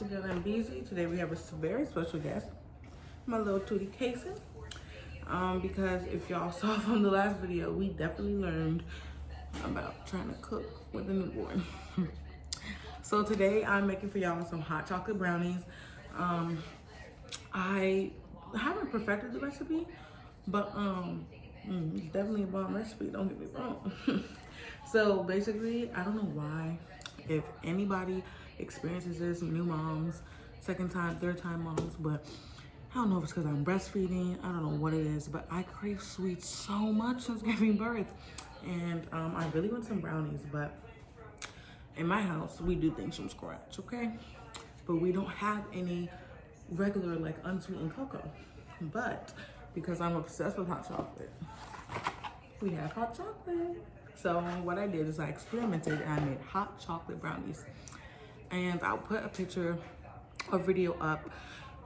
Together and Busy. Today we have a very special guest, my little Tootie Casey. Because if y'all saw from the last video, we definitely learned about trying to cook with a newborn. So today I'm making for y'all some hot chocolate brownies. I haven't perfected the recipe, but it's definitely a bomb recipe, don't get me wrong. So basically, I don't know why, if anybody experiences this, new moms, second time, third time moms, but I don't know if it's because I'm breastfeeding, I don't know what it is, but I crave sweets so much since giving birth. And I really want some brownies, but in my house, we do things from scratch, okay? But we don't have any regular, like, unsweetened cocoa. But because I'm obsessed with hot chocolate, we have hot chocolate. So what I did is I experimented and I made hot chocolate brownies. And I'll put a picture or video up,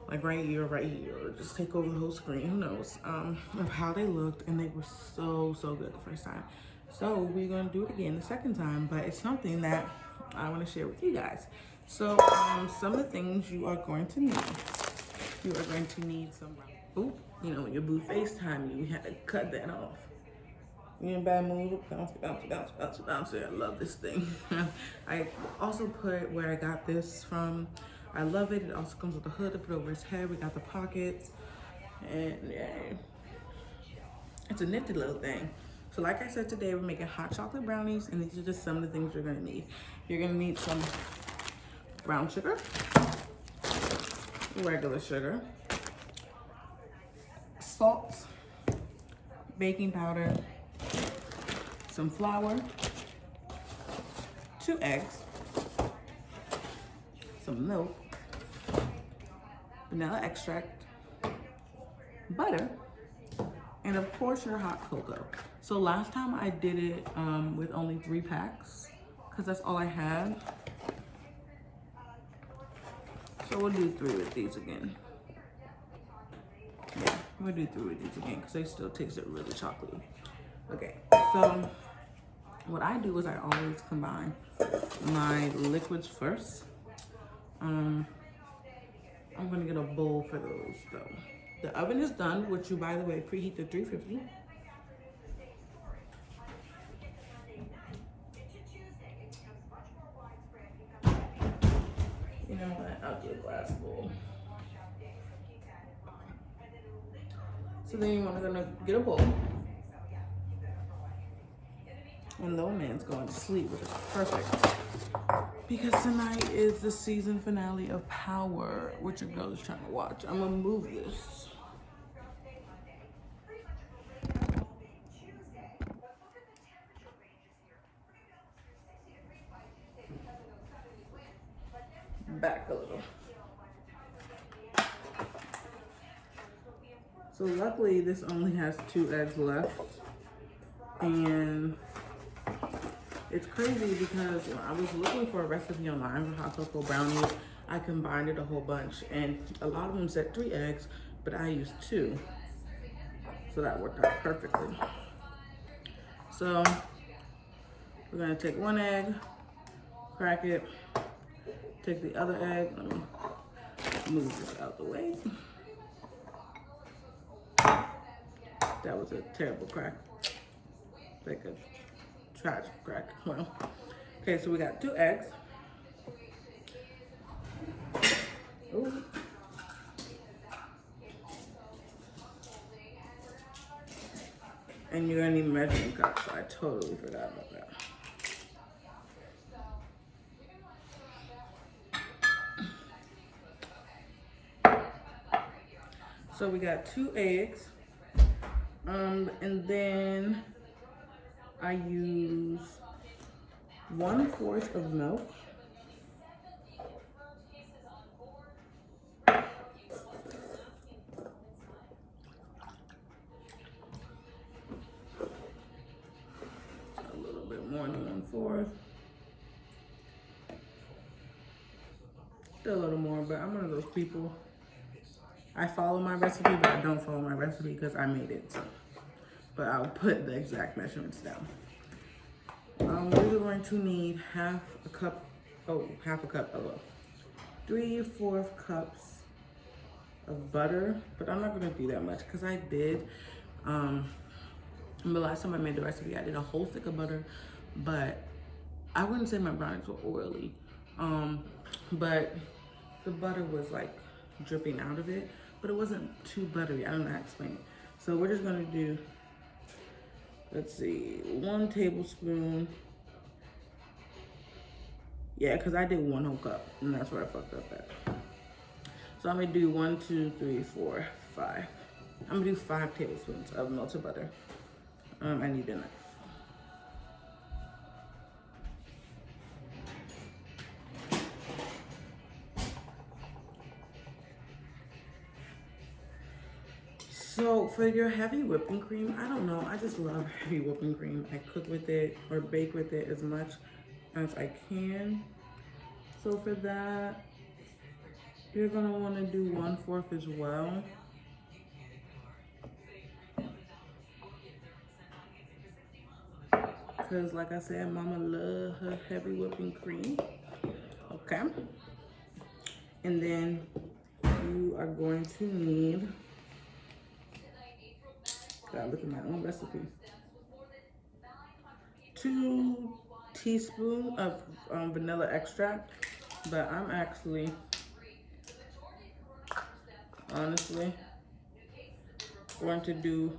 like right here, or just take over the whole screen, who knows, of how they looked. And they were so good the first time. So we're gonna do it again the second time, but it's something that I wanna share with you guys. So some of the things you are going to need. You are going to need some, ooh, you know, when your boo FaceTime you, we had to cut that off. You in a bad mood? Bounce. I love this thing. I also put where I got this from. I love it. It also comes with a hood to put over his head. We got the pockets. And yeah, it's a nifty little thing. So like I said, today we're making hot chocolate brownies, and these are just some of the things you're gonna need. You're gonna need some brown sugar, regular sugar, salt, baking powder, some flour, 2 eggs, some milk, vanilla extract, butter, and of course your hot cocoa. So last time I did it with only 3 packs because that's all I had. So we'll do 3 with these again. Yeah, we'll do 3 with these again because they still taste it really chocolatey. Okay, so what I do is I always combine my liquids first. I'm gonna get a bowl for those though. The oven is done, which you, by the way, preheat to 350. You know what? I'll do a glass bowl. So then you're gonna get a bowl. And little man's going to sleep, which is perfect. Because tonight is the season finale of Power, which your girl is trying to watch. I'm gonna move this. Back a little. So luckily this only has 2 eggs left. And it's crazy because when I was looking for a recipe online for hot cocoa brownies, I combined it a whole bunch, and a lot of them said 3 eggs, but I used 2. So that worked out perfectly. So we're gonna take 1 egg, crack it, take the other egg, let me move this out the way. That was a terrible crack, like a tragic crack. Well, okay, so we got 2 eggs. Ooh. And you're gonna need a measuring cup, so I totally forgot about that. So we got 2 eggs, and then I use 1/4 of milk, a little bit more than 1/4, still a little more, but I'm one of those people. I follow my recipe, but I don't follow my recipe because I made it. So. But I'll put the exact measurements down. We're going to need half a cup of 3/4 cups of butter, but I'm not gonna do that much because I did, the last time I made the recipe, I did a whole stick of butter, but I wouldn't say my brownies were oily, but the butter was like dripping out of it, but it wasn't too buttery. I don't know how to explain it. So we're just gonna do, let's see, 1 tablespoon. Yeah, because I did 1 whole cup, and that's where I fucked up at. So I'm gonna do 1, 2, 3, 4, 5. I'm gonna do 5 tablespoons of melted butter. I need a knife. So for your heavy whipping cream, I don't know, I just love heavy whipping cream. I cook with it or bake with it as much as I can. So for that, you're gonna wanna do 1/4 as well. Because like I said, mama love her heavy whipping cream. Okay. And then you are going to need, gotta look at my own recipe, 2 teaspoons of vanilla extract, but I'm actually, honestly, going to do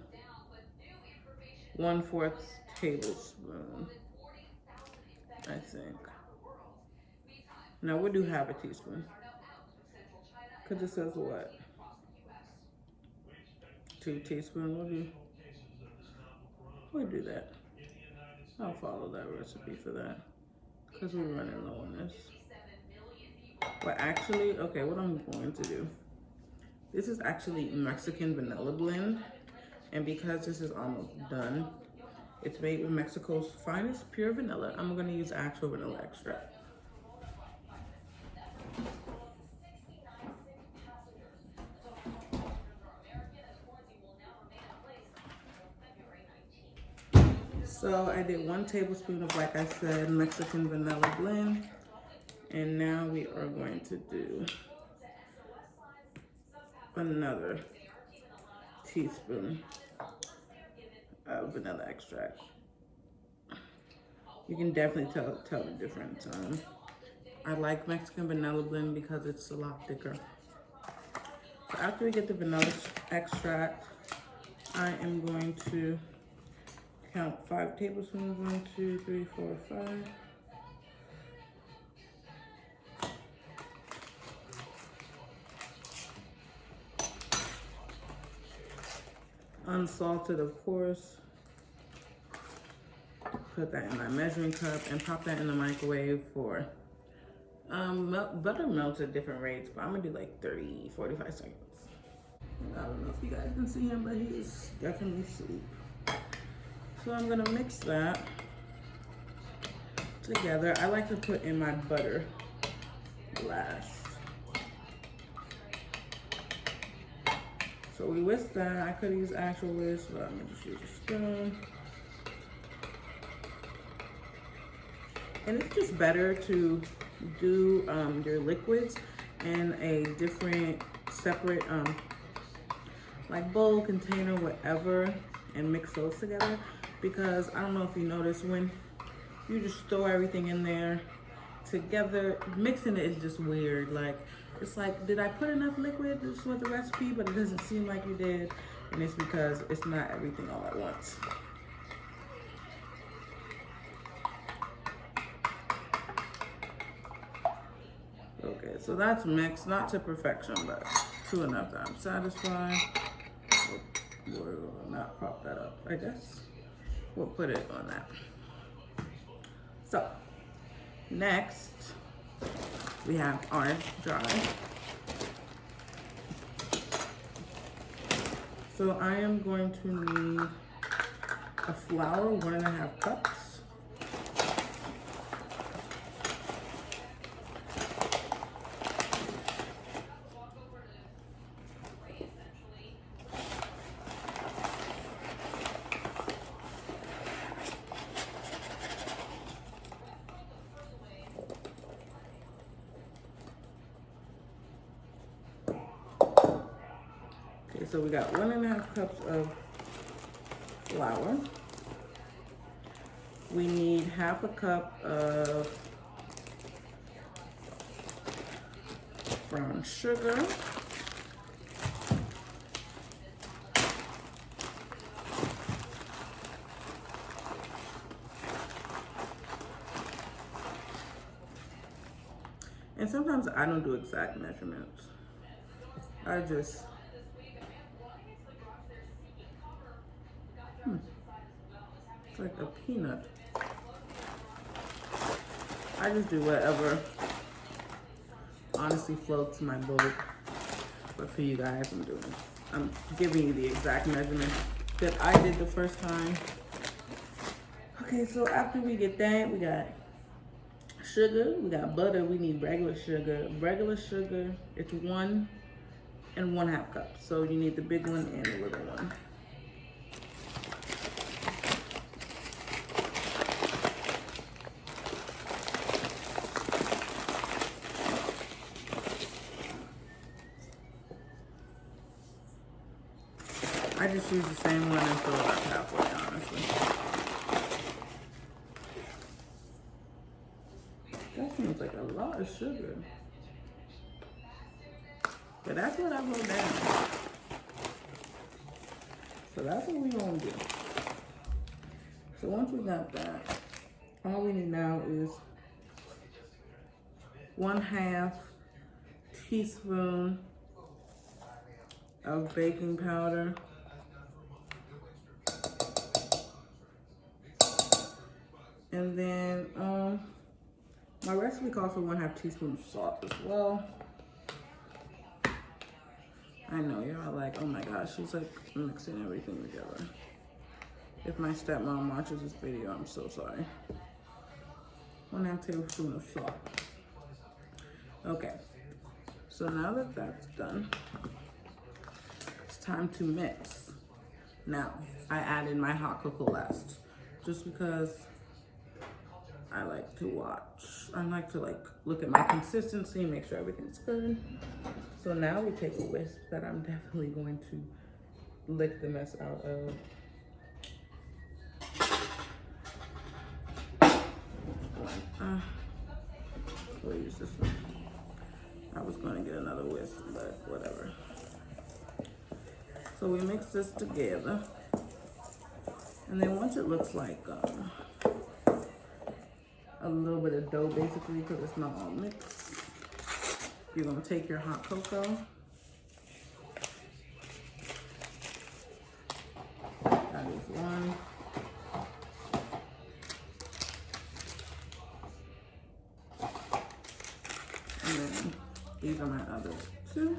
1/4 tablespoon, I think. No, we'll do half a teaspoon. Cause it says what? 2 teaspoons, we'll do that. I'll follow that recipe for that. Cause we're running low on this. But actually, okay, what I'm going to do, this is actually Mexican vanilla blend. And because this is almost done, it's made with Mexico's finest pure vanilla. I'm gonna use actual vanilla extract. So I did 1 tablespoon of, like I said, Mexican vanilla blend. And now we are going to do another teaspoon of vanilla extract. You can definitely tell the difference. I like Mexican vanilla blend because it's a lot thicker. So after we get the vanilla extract, I am going to count 5 tablespoons. 1, 2, 3, 4, 5. Unsalted, of course. Put that in my measuring cup and pop that in the microwave for, butter melts at different rates, but I'm gonna do like 30, 45 seconds. I don't know if you guys can see him, but he is definitely asleep. So I'm gonna mix that together. I like to put in my butter last. So we whisk that. I could use actual whisk, but I'm gonna just use a spoon. And it's just better to do your liquids in a different, separate, like bowl, container, whatever, and mix those together. Because I don't know if you notice, when you just store everything in there together, mixing it is just weird. Like, it's like, did I put enough liquid? This was the recipe, but it doesn't seem like you did. And it's because it's not everything all at once. Okay, so that's mixed, not to perfection, but to enough that I'm satisfied. We'll not prop that up, I guess. We'll put it on that. So, next, we have our dry. So I am going to need a flour, 1.5 cups. Okay, so we got 1.5 cups of flour. We need 1/2 cup of brown sugar. And sometimes I don't do exact measurements. I just, it's like a peanut. I just do whatever honestly floats my boat. But for you guys, I'm giving you the exact measurement that I did the first time. Okay, so after we get that, we got sugar, we got butter, we need regular sugar. Regular sugar, it's 1 1/2 cup. So you need the big one and the little one. I just use the same one and fill it up halfway, honestly. That seems like a lot of sugar. But that's what I wrote down. So that's what we gonna do. So once we got that, all we need now is 1/2 teaspoon of baking powder. And then my recipe calls for 1/2 teaspoon of salt as well. I know y'all like, oh my gosh, she's like mixing everything together. If my stepmom watches this video, I'm so sorry. 1/2 tablespoon of salt. Okay, so now that that's done, it's time to mix. Now, I added my hot cocoa last, just because I like to watch. I like to look at my consistency, make sure everything's good. So now we take a whisk that I'm definitely going to lick the mess out of. We'll use this one. I was going to get another whisk, but whatever. So we mix this together. And then once it looks like a little bit of dough, basically, because it's not all mixed, you're going to take your hot cocoa. That is one. And then these are my other two.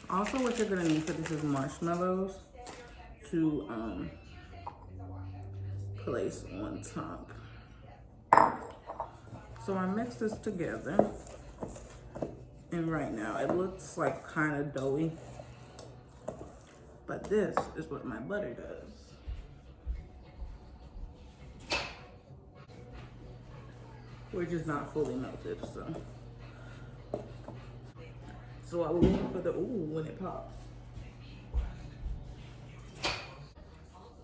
Also, what you're gonna need for this is marshmallows to place on top. So I mixed this together, and right now it looks like kind of doughy, but this is what my butter does. Which is not fully melted, so I will wait for the, ooh, when it pops.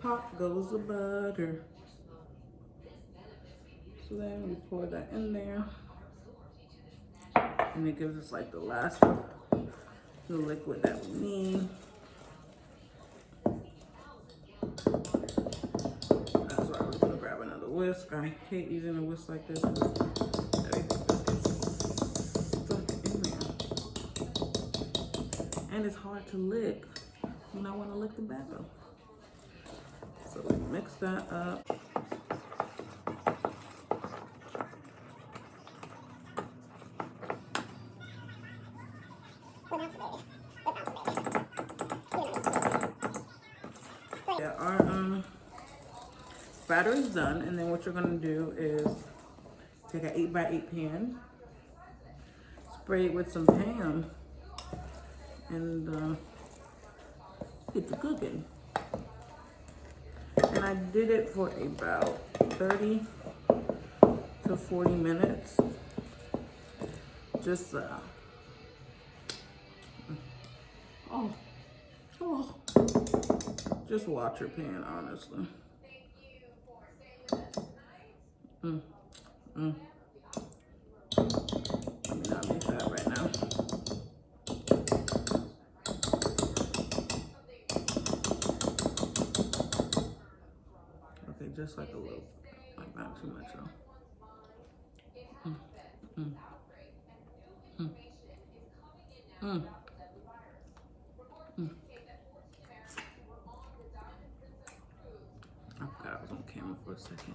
Pop goes the butter. So then we pour that in there. And it gives us like the last of the liquid that we need. That's why I was gonna grab another whisk. I hate using a whisk like this. Everything just gets stuck in there. And it's hard to lick when I wanna lick the batter. So we mix that up. Yeah, our batter is done, and then what you're gonna do is take an 8x8 pan, spray it with some ham, and get to cooking. And I I did it for about 30 to 40 minutes. Just oh, oh, just watch your pan, honestly. Let me not be fat right now. Okay, just like a little, like not too much though. I forgot I was on camera for a second.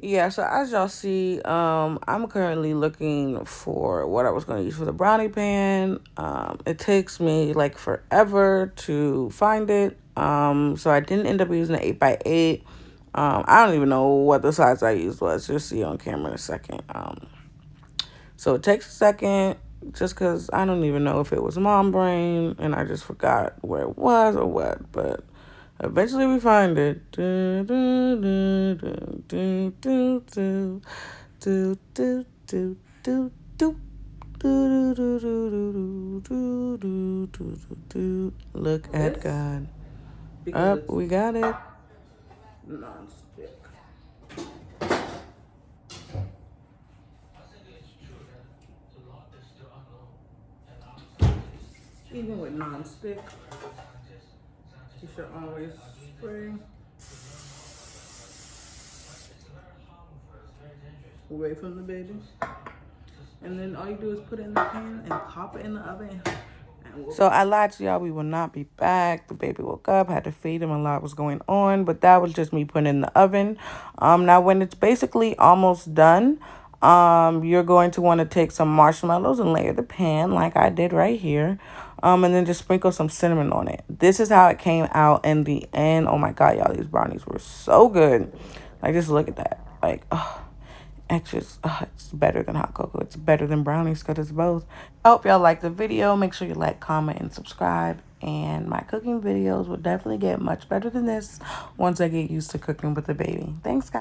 Yeah, so as y'all see, I'm currently looking for what I was going to use for the brownie pan. It takes me like forever to find it. So I didn't end up using an 8x8. I don't even know what the size I used was. You'll see on camera in a second. So it takes a second just because I don't even know if it was mom brain and I just forgot where it was or what. But eventually we find it. Do, do, do, do, do, do, do, do, do, do, do. Look at God. Up, we got it. Non-stick. Even with non-stick, you should always spray away from the baby. And then all you do is put it in the pan and pop it in the oven. So I lied to y'all, we will not be back. The baby woke up, had to feed him, a lot was going on, but that was just me putting it in the oven. Now when it's basically almost done, you're going to want to take some marshmallows and layer the pan like I did right here. And then just sprinkle some cinnamon on it. This is how it came out in the end. Oh my God, y'all, these brownies were so good. Like, just look at that. Like, oh. It's better than hot cocoa. It's better than brownies because it's both. I hope y'all like the video. Make sure you like, comment, and subscribe. And my cooking videos will definitely get much better than this once I get used to cooking with the baby. Thanks, guys.